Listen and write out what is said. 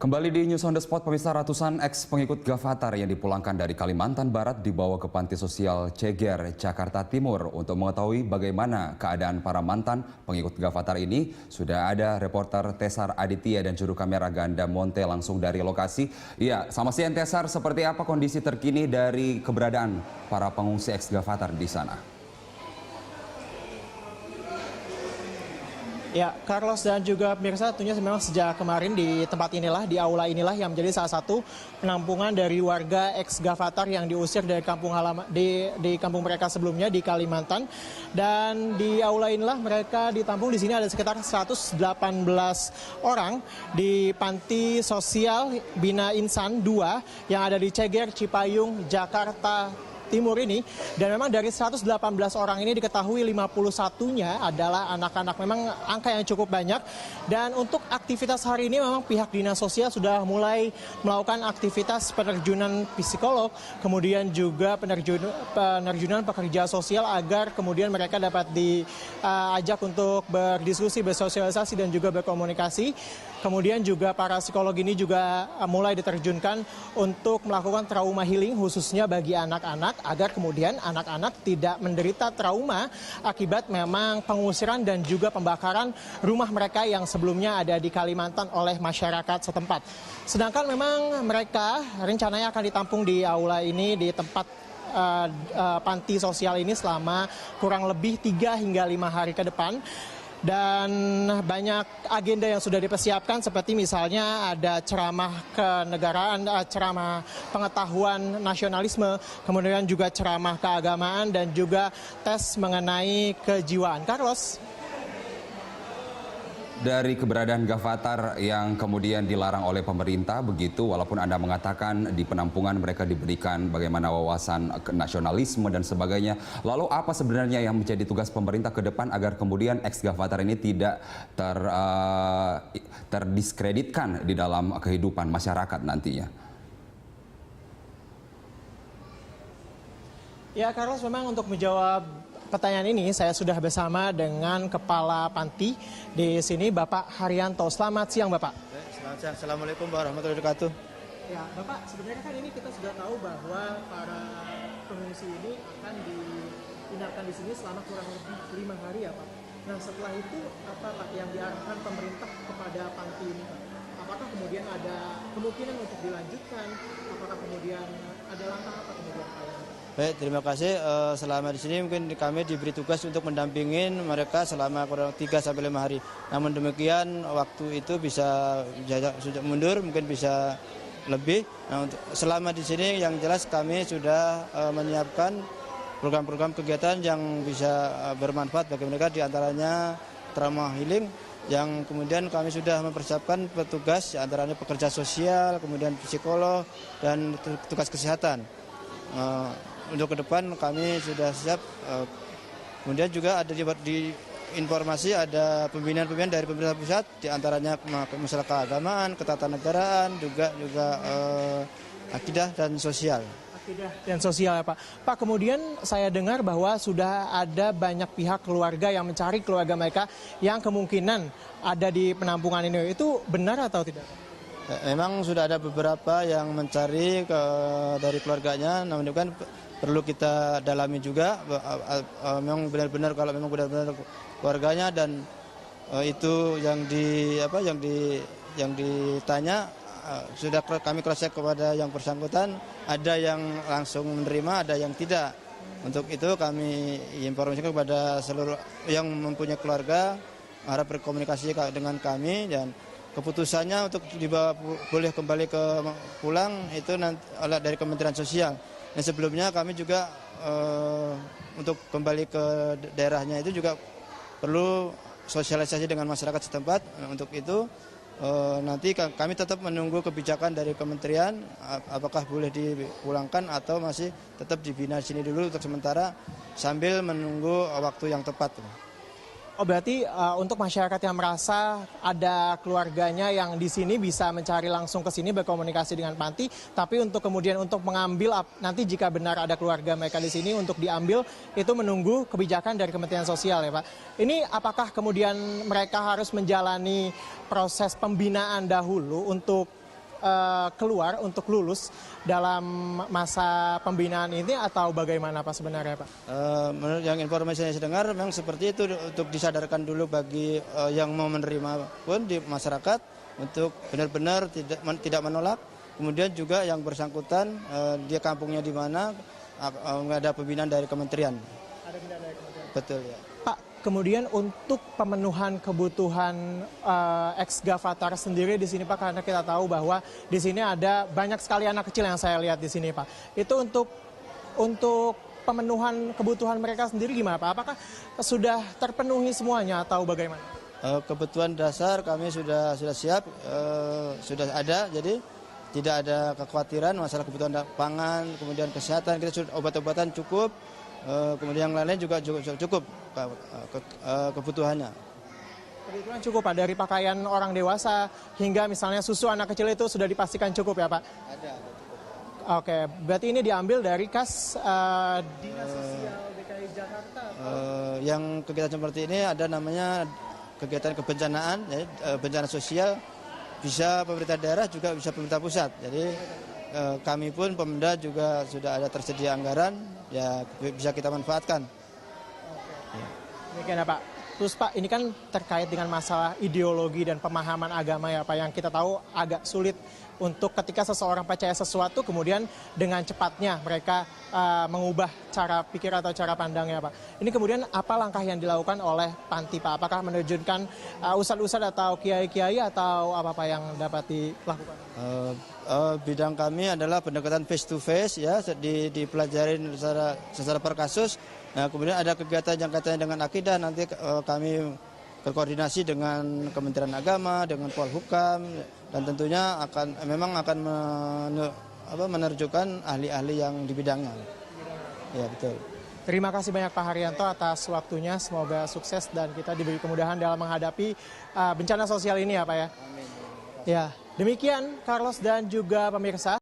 Kembali di News on the Spot, pemirsa, ratusan ex-pengikut Gavatar yang dipulangkan dari Kalimantan Barat dibawa ke Panti Sosial Ceger, Jakarta Timur. Untuk mengetahui bagaimana keadaan para mantan pengikut Gavatar ini, sudah ada reporter Tesar Aditya dan juru kamera Ganda Monte langsung dari lokasi. Iya, selamat siang Tesar, seperti apa kondisi terkini dari keberadaan para pengungsi ex-Gavatar di sana? Ya, Carlos dan juga pemirsa, tentunya memang sejak kemarin di tempat inilah, di aula inilah yang menjadi salah satu penampungan dari warga ex-Gavatar yang diusir dari kampung halaman di kampung mereka sebelumnya di Kalimantan. Dan di aula inilah mereka ditampung. Di sini ada sekitar 118 orang di Panti Sosial Bina Insan 2 yang ada di Ceger, Cipayung, Jakarta Timur ini. Dan memang dari 118 orang ini diketahui 51-nya adalah anak-anak. Memang angka yang cukup banyak. Dan untuk aktivitas hari ini memang pihak dinas sosial sudah mulai melakukan aktivitas penerjunan psikolog, kemudian juga penerjunan pekerja sosial agar kemudian mereka dapat diajak untuk berdiskusi, bersosialisasi dan juga berkomunikasi. Kemudian juga para psikolog ini juga mulai diterjunkan untuk melakukan trauma healing khususnya bagi anak-anak agar kemudian anak-anak tidak menderita trauma akibat memang pengusiran dan juga pembakaran rumah mereka yang sebelumnya ada di Kalimantan oleh masyarakat setempat. Sedangkan memang mereka rencananya akan ditampung di aula ini, di tempat panti sosial ini selama kurang lebih 3 hingga 5 hari ke depan. Dan banyak agenda yang sudah dipersiapkan seperti misalnya ada ceramah kenegaraan, ceramah pengetahuan nasionalisme, kemudian juga ceramah keagamaan dan juga tes mengenai kejiwaan. Carlos. Dari keberadaan Gavatar yang kemudian dilarang oleh pemerintah begitu, walaupun Anda mengatakan di penampungan mereka diberikan bagaimana wawasan nasionalisme dan sebagainya. Lalu apa sebenarnya yang menjadi tugas pemerintah ke depan agar kemudian ex-Gavatar ini tidak terdiskreditkan di dalam kehidupan masyarakat nantinya? Ya, Carlos, memang untuk menjawab pertanyaan ini saya sudah bersama dengan Kepala Panti di sini, Bapak Haryanto. Selamat siang, Bapak. Selamat siang. Assalamualaikum warahmatullahi wabarakatuh. Ya, Bapak, sebenarnya kan ini kita sudah tahu bahwa para pengungsi ini akan dihindarkan di sini selama kurang lebih 5 hari ya, Pak. Nah, setelah itu apa, Pak, yang diarahkan pemerintah kepada Panti ini, Pak? Apakah kemudian ada kemungkinan untuk dilanjutkan? Apakah kemudian ada langkah apa kemudian, Pak? Baik, terima kasih. Selama di sini mungkin kami diberi tugas untuk mendampingin mereka selama kurang 3 sampai 5 hari. Namun demikian waktu itu bisa sudah mundur, mungkin bisa lebih. Nah, untuk selama di sini yang jelas kami sudah menyiapkan program-program kegiatan yang bisa bermanfaat bagi mereka, diantaranya trauma healing, yang kemudian kami sudah mempersiapkan petugas, diantaranya pekerja sosial, kemudian psikolog, dan petugas kesehatan. Untuk ke depan kami sudah siap. Kemudian juga ada di informasi ada pembinaan dari pemerintah pusat, diantaranya masalah keagamaan, ketatanegaraan, juga akidah dan sosial. Akidah dan sosial ya, Pak. Pak, kemudian saya dengar bahwa sudah ada banyak pihak keluarga yang mencari keluarga mereka yang kemungkinan ada di penampungan ini. Itu benar atau tidak? Memang sudah ada beberapa yang mencari dari keluarganya, namun kan perlu kita dalami juga. Memang benar-benar kalau memang benar-benar keluarganya dan itu yang ditanya sudah kami cross check kepada yang bersangkutan, ada yang langsung menerima, ada yang tidak. Untuk itu kami informasikan kepada seluruh yang mempunyai keluarga, harap berkomunikasi dengan kami, dan keputusannya untuk dibawa boleh kembali pulang itu nanti dari Kementerian Sosial. Dan sebelumnya kami juga untuk kembali ke daerahnya itu juga perlu sosialisasi dengan masyarakat setempat. Untuk itu nanti kami tetap menunggu kebijakan dari kementerian, apakah boleh dipulangkan atau masih tetap dibina di sini dulu untuk sementara sambil menunggu waktu yang tepat. Oh, berarti untuk masyarakat yang merasa ada keluarganya yang di sini bisa mencari langsung ke sini berkomunikasi dengan Panti, tapi untuk kemudian untuk mengambil nanti jika benar ada keluarga mereka di sini untuk diambil itu menunggu kebijakan dari Kementerian Sosial ya, Pak. Ini apakah kemudian mereka harus menjalani proses pembinaan dahulu untuk keluar untuk lulus dalam masa pembinaan ini atau bagaimana Pak sebenarnya Pak? Menurut yang informasi yang saya dengar memang seperti itu, untuk disadarkan dulu bagi yang mau menerima pun di masyarakat untuk benar-benar tidak menolak. Kemudian juga yang bersangkutan dia kampungnya di mana, ada pembinaan dari kementerian. Ada pembinaan dari kementerian. Betul ya. Pak, kemudian untuk pemenuhan kebutuhan ex-Gavatar sendiri di sini Pak, karena kita tahu bahwa di sini ada banyak sekali anak kecil yang saya lihat di sini Pak. Itu untuk pemenuhan kebutuhan mereka sendiri gimana Pak? Apakah sudah terpenuhi semuanya atau bagaimana? Kebutuhan dasar kami sudah siap, sudah ada, jadi tidak ada kekhawatiran masalah kebutuhan pangan, kemudian kesehatan, kita sudah obat-obatan cukup. Kemudian yang lainnya juga cukup kebutuhannya. Kebutuhan cukup Pak, dari pakaian orang dewasa hingga misalnya susu anak kecil itu sudah dipastikan cukup ya Pak? Ada. Oke, berarti ini diambil dari kas Dinas Sosial DKI Jakarta? Yang kegiatan seperti ini ada namanya kegiatan kebencanaan, ya, bencana sosial, bisa pemerintah daerah juga bisa pemerintah pusat. Jadi kami pun Pemda juga sudah ada tersedia anggaran, ya bisa kita manfaatkan. Demikian ya Pak. Terus Pak, ini kan terkait dengan masalah ideologi dan pemahaman agama ya Pak, yang kita tahu agak sulit untuk ketika seseorang percaya sesuatu kemudian dengan cepatnya mereka mengubah cara pikir atau cara pandangnya Pak. Ini kemudian apa langkah yang dilakukan oleh Panti Pak? Apakah menerjunkan ustadz-ustadz atau kiai-kiai atau apa-apa yang dapat dilakukan? Bidang kami adalah pendekatan face to face, ya, dipelajarin secara per kasus. Nah, kemudian ada kegiatan yang kaitannya dengan akidah, nanti kami berkoordinasi dengan Kementerian Agama, dengan Polhukam, dan tentunya memang akan menerjukan ahli-ahli yang di bidangnya. Ya, betul. Terima kasih banyak Pak Haryanto atas waktunya, semoga sukses dan kita diberi kemudahan dalam menghadapi bencana sosial ini ya Pak ya. Amin. Ya, demikian Carlos dan juga pemirsa.